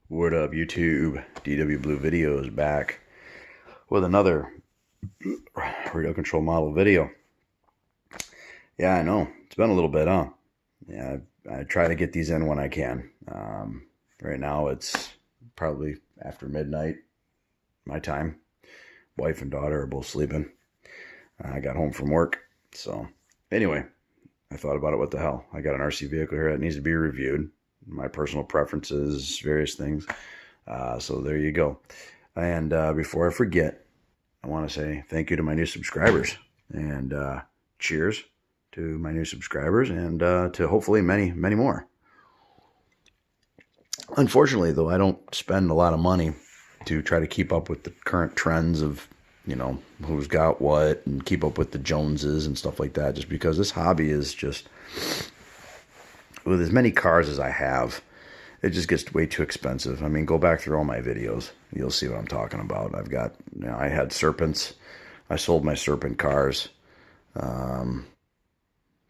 What up, YouTube? DW Blue Videos back with another radio control model video. Yeah, I know. It's been a little bit, huh? Yeah, I try to get these in when I can. Right now it's probably after midnight, my time. Wife and daughter are both sleeping. I got home from work. So, anyway, I thought about it. What the hell? I got an RC vehicle here that needs to be reviewed. My personal preferences, various things. So there you go. And before I forget, I want to say thank you to my new subscribers. And cheers to my new subscribers and to hopefully many, many more. Unfortunately, though, I don't spend a lot of money to try to keep up with the current trends of, you know, who's got what and keep up with the Joneses and stuff like that, just because this hobby is just, with as many cars as I have, it just gets way too expensive. I mean, go back through all my videos. You'll see what I'm talking about. I've got, you know, I had Serpents. I sold my Serpent cars. Trying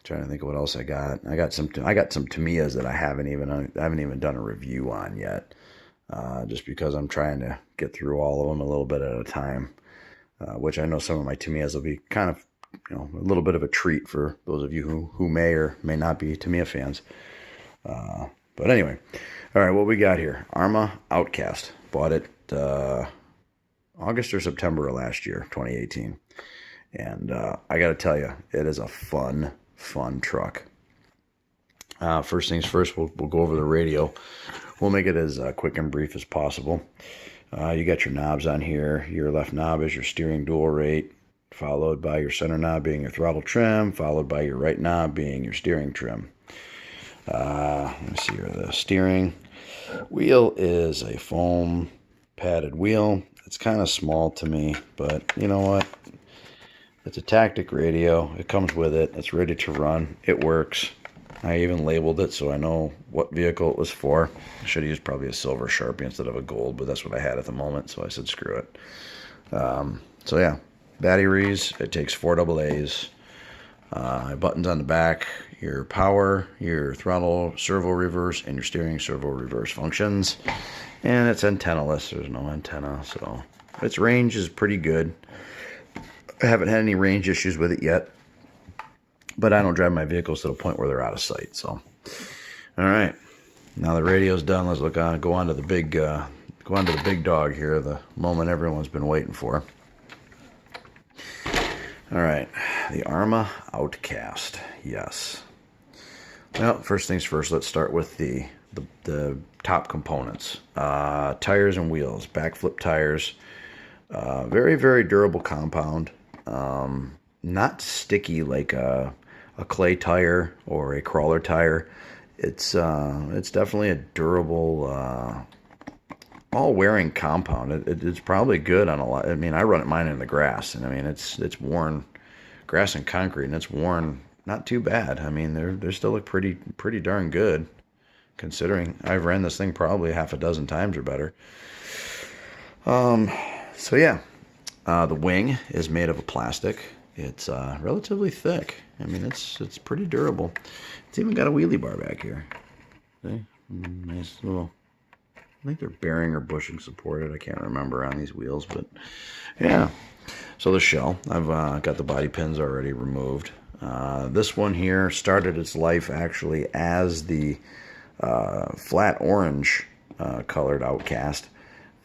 to think of what else I got. I got some Tamiyas that I haven't even done a review on yet. Just because I'm trying to get through all of them a little bit at a time. Which I know some of my Tamiyas will be kind of, you know, a little bit of a treat for those of you who may or may not be Tamiya fans. But anyway, all right, what we got here? Arrma Outcast. Bought it August or September of last year, 2018. And I got to tell you, it is a fun truck. First things first, we'll go over the radio. We'll make it as quick and brief as possible. You got your knobs on here. Your left knob is your steering dual rate, followed by your center knob being your throttle trim, followed by your right knob being your steering trim. Let me see here. The steering wheel is a foam padded wheel. It's kind of small to me, but you know what? It's a tactic radio. It comes with it. It's ready to run. It works. I even labeled it so I know what vehicle it was for. I should have used probably a silver Sharpie instead of a gold, but that's what I had at the moment, so I said screw it. So yeah, batteries. It takes 4 AA's. Buttons on the back, your power, your throttle, servo reverse, and your steering servo reverse functions. And it's antennaless. There's no antenna, so its range is pretty good. I haven't had any range issues with it yet, but I don't drive my vehicles to the point where they're out of sight. So, all right, now the radio's done. Let's go on to the big dog here. The moment everyone's been waiting for. All right, the Arrma Outcast. Yes. Well, first things first. Let's start with the top components. Tires and wheels. Backflip tires. Very, very durable compound. Not sticky like a clay tire or a crawler tire. It's definitely a durable, all-wearing compound. It's probably good on a lot. I mean, I run mine in the grass, and I mean it's worn, grass and concrete, and it's worn not too bad. I mean they still look pretty darn good, considering I've ran this thing probably half a dozen times or better. So yeah, the wing is made of a plastic. It's relatively thick. I mean, it's pretty durable. It's even got a wheelie bar back here. See? Nice little, I think they're bearing or bushing supported. I can't remember on these wheels, but yeah. So the shell, I've got the body pins already removed. This one here started its life actually as the flat orange colored Outcast.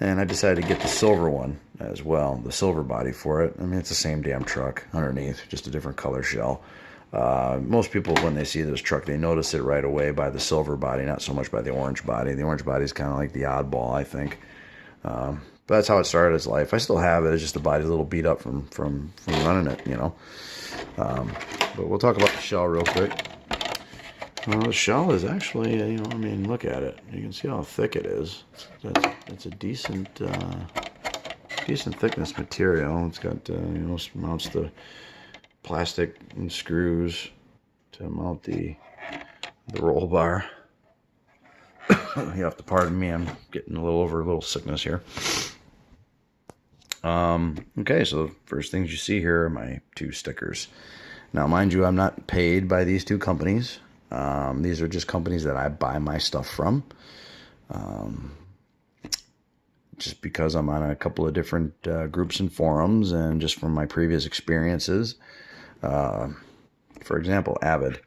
And I decided to get the silver one as well, the silver body for it. I mean, it's the same damn truck underneath, just a different color shell. Most people, when they see this truck, they notice it right away by the silver body, not so much by the orange body. The orange body is kind of like the oddball, I think. But that's how it started its life. I still have it. It's just the body's a little beat up from running it, you know. But we'll talk about the shell real quick. Well, the shell is actually, you know, I mean, look at it. You can see how thick it is. It's a decent thickness material. It's got, you know, mounts the plastic and screws to mount the roll bar. You have to pardon me. I'm getting a little sickness here. Okay, so the first things you see here are my 2 stickers. Now, mind you, I'm not paid by these 2 companies. These are just companies that I buy my stuff from. just because I'm on a couple of different groups and forums, and just from my previous experiences. For example, Avid.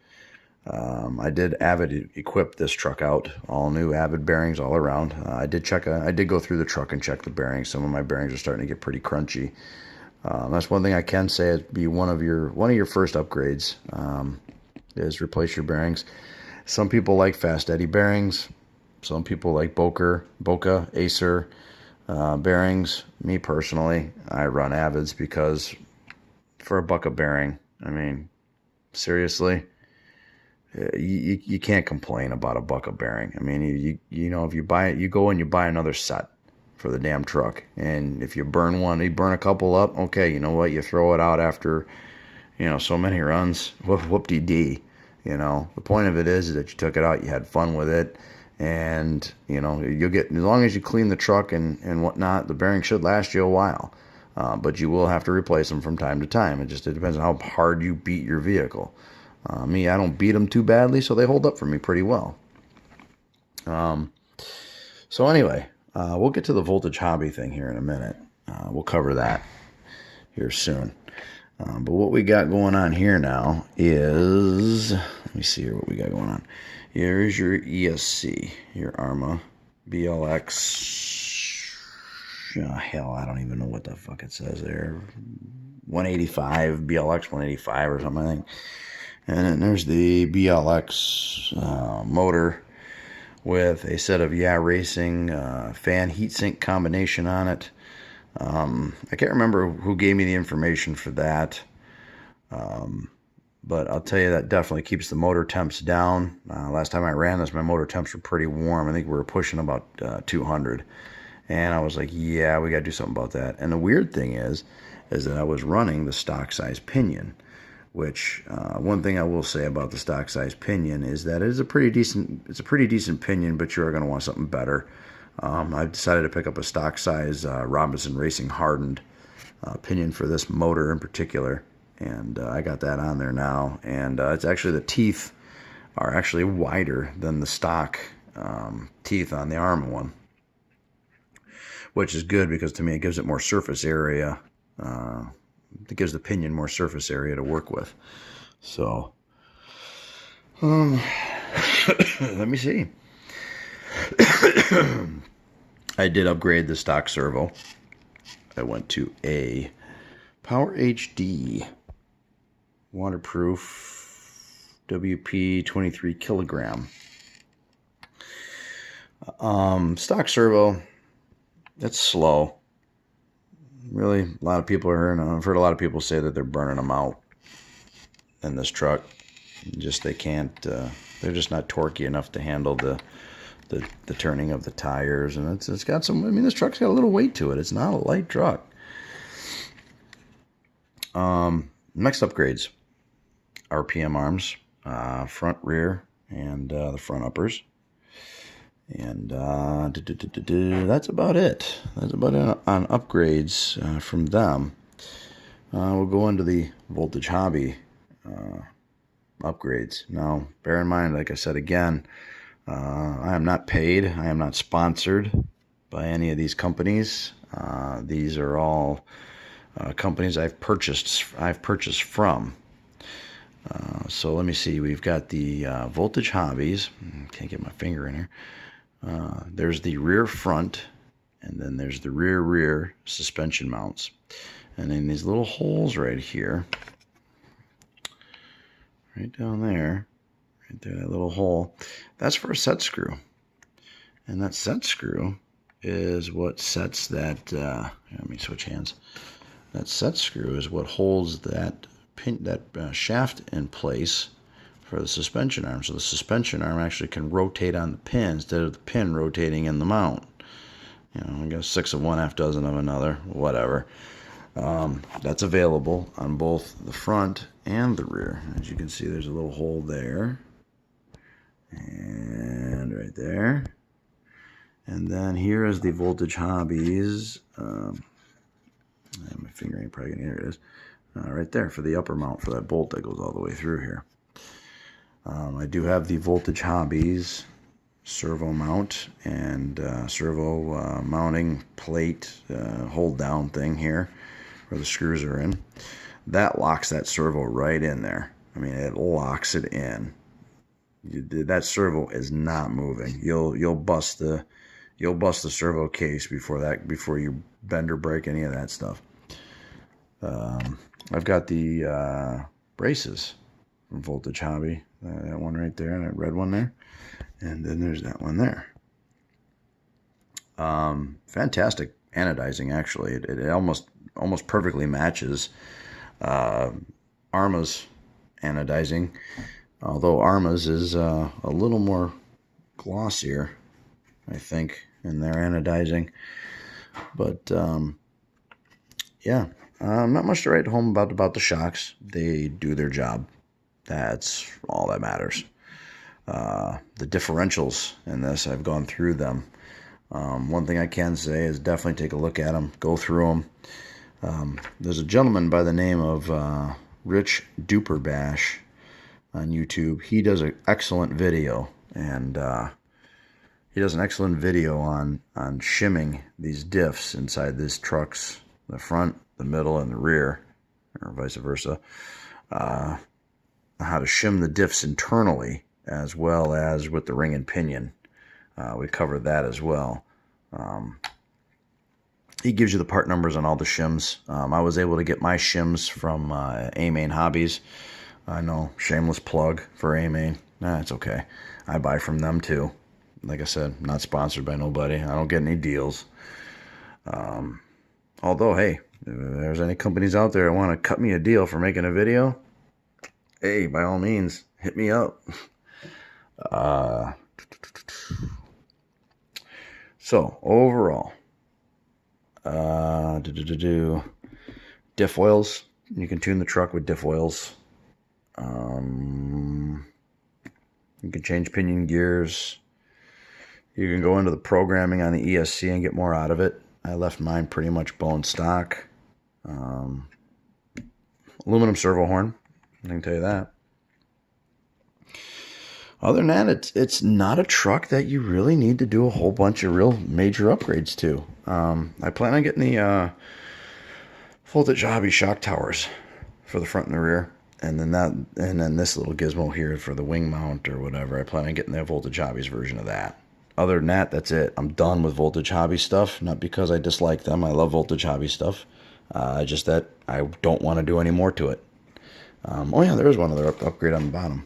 I did Avid equip this truck out, all new Avid bearings all around. I did go through the truck and check the bearings. Some of my bearings are starting to get pretty crunchy. That's one thing I can say is be one of your first upgrades, is replace your bearings. Some people like fast eddy bearings. Some people like Boca, Acer bearings. Me personally, I run Avids because for $1 a bearing, I mean, seriously, you can't complain about $1 a bearing. I mean, you know, if you buy it, you go and you buy another set for the damn truck. And if you burn one, you burn a couple up, okay, you know what? You throw it out after, you know, so many runs. Whoop-de-dee. You know, the point of it is that you took it out, you had fun with it, and, you know, you'll get, as long as you clean the truck and whatnot, the bearing should last you a while. But you will have to replace them from time to time. It depends on how hard you beat your vehicle. Me, I don't beat them too badly, so they hold up for me pretty well. So anyway, we'll get to the voltage hobby thing here in a minute. We'll cover that here soon. But what we got going on here now is, let me see here what we got going on. Here's your ESC, your Arrma BLX. Oh, hell, I don't even know what the fuck it says there. 185, BLX 185 or something, I think. And then there's the BLX motor with a set of Racing fan heatsink combination on it. I can't remember who gave me the information for that, but I'll tell you that definitely keeps the motor temps down. Last time I ran this, my motor temps were pretty warm. I think we were pushing about 200, and I was like, yeah, we got to do something about that. And the weird thing is that I was running the stock size pinion, which one thing I will say about the stock size pinion is that it's a pretty decent pinion, but you are going to want something better. I've decided to pick up a stock size Robinson Racing hardened pinion for this motor in particular, and I got that on there now. And it's actually, the teeth are actually wider than the stock teeth on the Arrma one, which is good because to me it gives it more surface area. It gives the pinion more surface area to work with. So, let me see. I did upgrade the stock servo. I went to a Power HD waterproof WP 23 kilogram. Stock servo, that's slow. Really, a lot of people I've heard a lot of people say that they're burning them out in this truck. They can't, they're just not torquey enough to handle the turning of the tires, and it's got some, I mean, this truck's got a little weight to it. It's not a light truck. Next upgrades, RPM arms, front, rear, and the front uppers. And that's about it. That's about it on upgrades from them. We'll go into the voltage hobby upgrades. Now, bear in mind, like I said again, I am not paid. I am not sponsored by any of these companies. These are all companies I've purchased from. So let me see. We've got the voltage hobbies. Can't get my finger in here. There's the rear front, and then there's the rear suspension mounts. And then these little holes right here, right down there, right there, that little hole, that's for a set screw. And that set screw is what sets that, let me switch hands. That set screw is what holds that shaft in place for the suspension arm. So the suspension arm actually can rotate on the pin instead of the pin rotating in the mount. You know, I guess 6 of one, half dozen of another, whatever. That's available on both the front and the rear. As you can see, there's a little hole there. And right there. And then here is the voltage hobbies. I have my finger ain't probably gonna, here it is. Right there for the upper mount for that bolt that goes all the way through here. I do have the voltage hobbies servo mount and servo mounting plate hold down thing here where the screws are in. That locks that servo right in there. I mean, it locks it in. That servo is not moving. You'll bust the servo case before you bend or break any of that stuff. I've got the braces from Voltage Hobby. That one right there, and that red one there, and then there's that one there. Fantastic anodizing, actually. It almost perfectly matches Arrma's anodizing, although Arrma's is a little more glossier, I think, in their anodizing. But yeah, not much to write home about the shocks. They do their job. That's all that matters. The differentials in this, I've gone through them. One thing I can say is definitely take a look at them, go through them. There's a gentleman by the name of Rich Duperbash on YouTube. He does an excellent video, and he does an excellent video on shimming these diffs inside these trucks, the front, the middle, and the rear, or vice versa. How to shim the diffs internally as well as with the ring and pinion. We covered that as well. He gives you the part numbers on all the shims. I was able to get my shims from A-Main Hobbies. I know, shameless plug for A-Main. Nah, it's okay. I buy from them too. Like I said, not sponsored by nobody. I don't get any deals. Although, hey, if there's any companies out there that want to cut me a deal for making a video, hey, by all means, hit me up. So, overall, diff oils. You can tune the truck with diff oils. You can change pinion gears. You can go into the programming on the ESC and get more out of it. I left mine pretty much bone stock. Aluminum servo horn, I can tell you that. Other than that, it's not a truck that you really need to do a whole bunch of real major upgrades to. I plan on getting the Voltage Hobby shock towers for the front and the rear, and then this little gizmo here for the wing mount or whatever. I plan on getting the Voltage Hobby's version of that. Other than that, that's it. I'm done with Voltage Hobby stuff. Not because I dislike them. I love Voltage Hobby stuff. Just that I don't want to do any more to it. Oh yeah, there is one other upgrade on the bottom.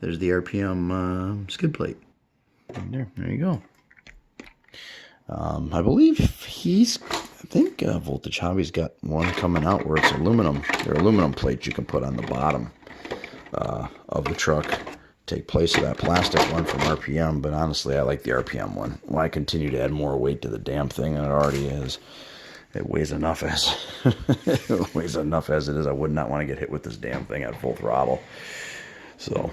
There's the RPM skid plate. There you go. I believe I think Voltage Hobby's got one coming out where it's aluminum. They're aluminum plates you can put on the bottom of the truck. Take place of that plastic one from RPM, but honestly, I like the RPM one. Why continue to add more weight to the damn thing than it already is? It weighs enough as it weighs enough as it is. I would not want to get hit with this damn thing at full throttle. So,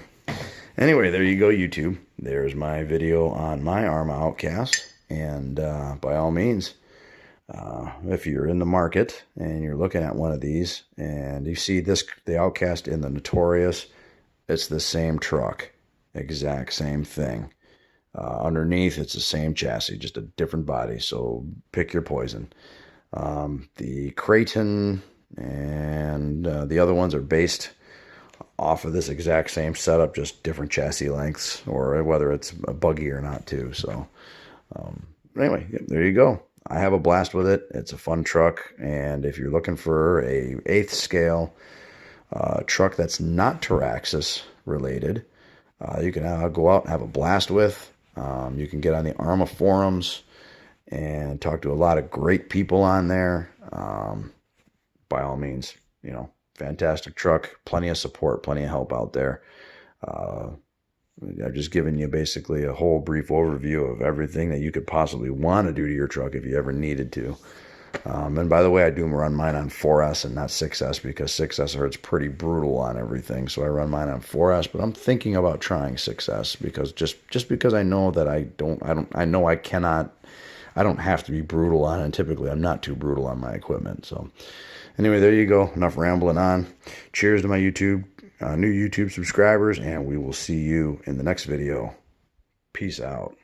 anyway, there you go, YouTube. There's my video on my Arrma Outcast, and by all means, if you're in the market and you're looking at one of these and you see the Outcast in the Notorious, it's the same truck, exact same thing. Underneath, it's the same chassis, just a different body. So pick your poison. The Creighton and the other ones are based off of this exact same setup, just different chassis lengths, or whether it's a buggy or not too. So anyway, there you go. I have a blast with it. It's a fun truck, and if you're looking for a 1/8 scale truck that's not Taraxis related, you can go out and have a blast with. You can get on the Arrma forums and talk to a lot of great people on there. By all means, fantastic truck, plenty of support, plenty of help out there. I've just given you basically a whole brief overview of everything that you could possibly want to do to your truck if you ever needed to. And by the way, I do run mine on 4S and not 6S because 6S hurts pretty brutal on everything. So I run mine on 4S, but I'm thinking about trying 6S because just because I know that I don't have to be brutal on it. And typically I'm not too brutal on my equipment. So anyway, there you go. Enough rambling on. Cheers to my new YouTube subscribers, and we will see you in the next video. Peace out.